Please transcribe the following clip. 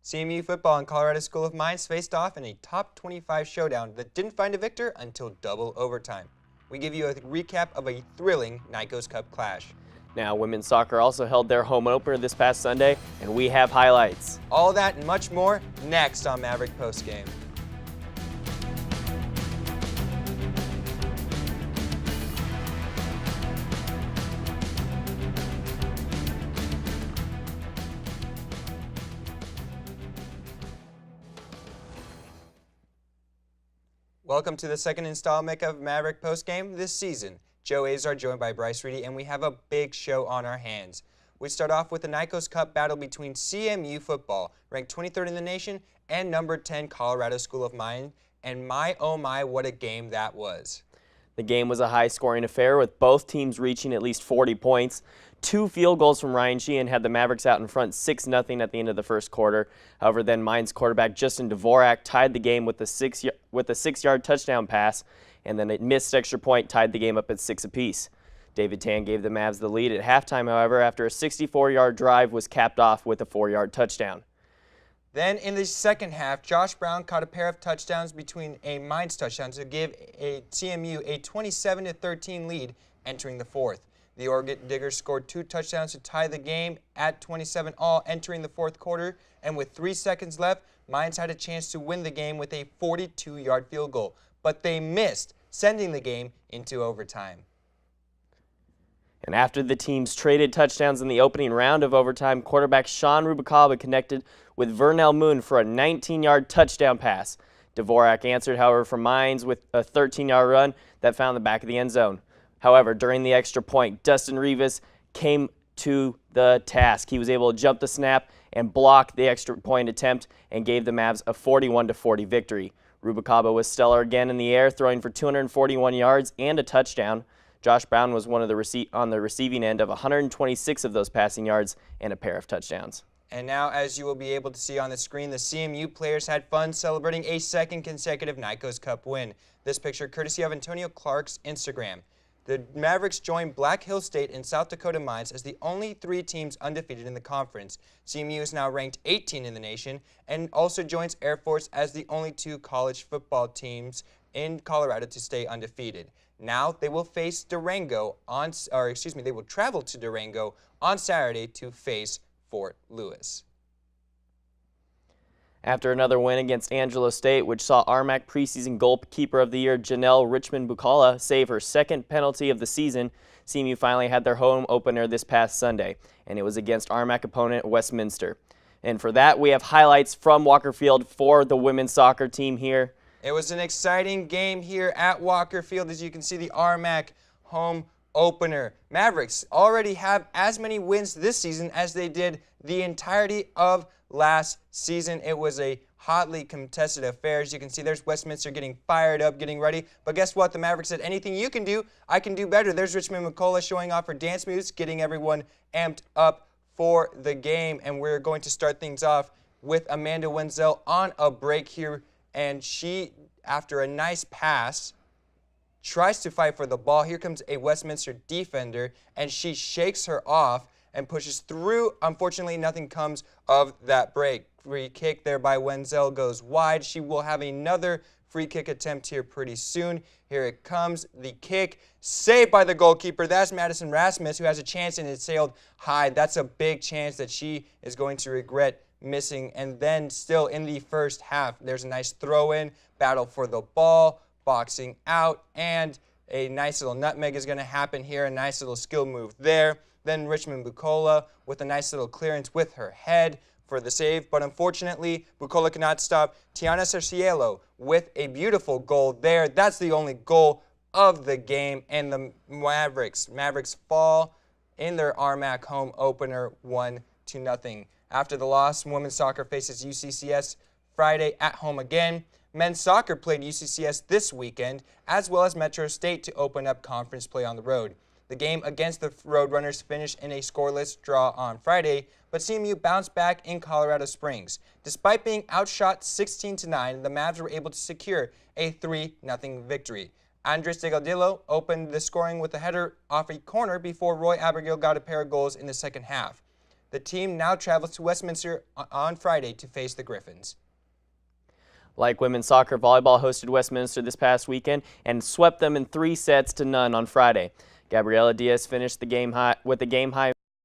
CMU football and Colorado School of Mines faced off in a top 25 showdown that didn't find a victor until double overtime. We give you a recap of a thrilling Nikos Cup clash. Now, women's soccer also held their home opener this past Sunday, and we have highlights. All that and much more next on Maverick Postgame. Welcome to the second installment of Maverick Postgame this season. Joe Azar joined by Bryce Reedy, and we have a big show on our hands. We start off with the Nikos Cup battle between CMU football, ranked 23rd in the nation, and number 10 Colorado School of Mines, and my oh my, what a game that was. The game was a high-scoring affair with both teams reaching at least 40 points. 2 field goals from Ryan Sheehan had the Mavericks out in front 6-0 at the end of the first quarter. However, then Mines quarterback Justin Dvorak tied the game with a 6-yard touchdown pass, and then a missed extra point tied the game up at 6 apiece. David Tan gave the Mavs the lead at halftime, however, after a 64-yard drive was capped off with a 4-yard touchdown. Then in the second half, Josh Brown caught a pair of touchdowns between a Mines touchdown to give a CMU a 27-13 lead entering the fourth. The Oregon Diggers scored 2 touchdowns to tie the game at 27 all entering the fourth quarter, and with 3 seconds left, Mines had a chance to win the game with a 42-yard field goal, but they missed, sending the game into overtime. And after the teams traded touchdowns in the opening round of overtime, quarterback Sean Rubicaba connected with Vernell Moon for a 19-yard touchdown pass. Dvorak answered, however, for Mines with a 13-yard run that found the back of the end zone. However, during the extra point, Dustin Rivas came to the task. He was able to jump the snap and block the extra point attempt and gave the Mavs a 41-40 victory. Rubicaba was stellar again in the air, throwing for 241 yards and a touchdown. Josh Brown was one of on the receiving end of 126 of those passing yards and a pair of touchdowns. And now, as you will be able to see on the screen, the CMU players had fun celebrating a second consecutive Nikos Cup win. This picture courtesy of Antonio Clark's Instagram. The Mavericks joined Black Hill State and South Dakota Mines as the only 3 teams undefeated in the conference. CMU is now ranked 18 in the nation and also joins Air Force as the only 2 college football teams in Colorado to stay undefeated. Now they will face Durango they will travel to Durango on Saturday to face Fort Lewis. After another win against Angelo State, which saw RMAC preseason goalkeeper of the year Janelle Richmond-Bucala save her second penalty of the season, CMU finally had their home opener this past Sunday, and it was against RMAC opponent Westminster. And for that, we have highlights from Walker Field for the women's soccer team here. It was an exciting game here at Walker Field. As you can see, the RMAC home opener. Mavericks already have as many wins this season as they did the entirety of last season. It was a hotly contested affair. As you can see, there's Westminster getting fired up, getting ready. But guess what? The Mavericks said, anything you can do, I can do better. There's Richmond-Bucala showing off her dance moves, getting everyone amped up for the game. And we're going to start things off with Amanda Wenzel on a break here. And she, after a nice pass, tries to fight for the ball. Here comes a Westminster defender, and she shakes her off and pushes through. Unfortunately, nothing comes of that break. Free kick there by Wenzel goes wide. She will have another free kick attempt here pretty soon. Here it comes. The kick saved by the goalkeeper. That's Madison Rasmus, who has a chance, and it sailed high. That's a big chance that she is going to regret missing. And then still in the first half, there's a nice throw-in, battle for the ball, boxing out, and a nice little nutmeg is going to happen here, a nice little skill move there. Then Richmond-Bucala with a nice little clearance with her head for the save, but unfortunately, Bucala cannot stop Tiana Cercielo with a beautiful goal there. That's the only goal of the game, and the Mavericks fall in their RMAC home opener 1-0. After the loss, women's soccer faces UCCS Friday at home again. Men's soccer played UCCS this weekend, as well as Metro State to open up conference play on the road. The game against the Roadrunners finished in a scoreless draw on Friday, but CMU bounced back in Colorado Springs. Despite being outshot 16-9, the Mavs were able to secure a 3-0 victory. Andres Delgadillo opened the scoring with a header off a corner before Roy Abigail got a pair of goals in the second half. The team now travels to Westminster on Friday to face the Griffins. Like women's soccer, volleyball hosted Westminster this past weekend and swept them in 3 sets to none on Friday. Gabriela Diaz finished the game high with a game high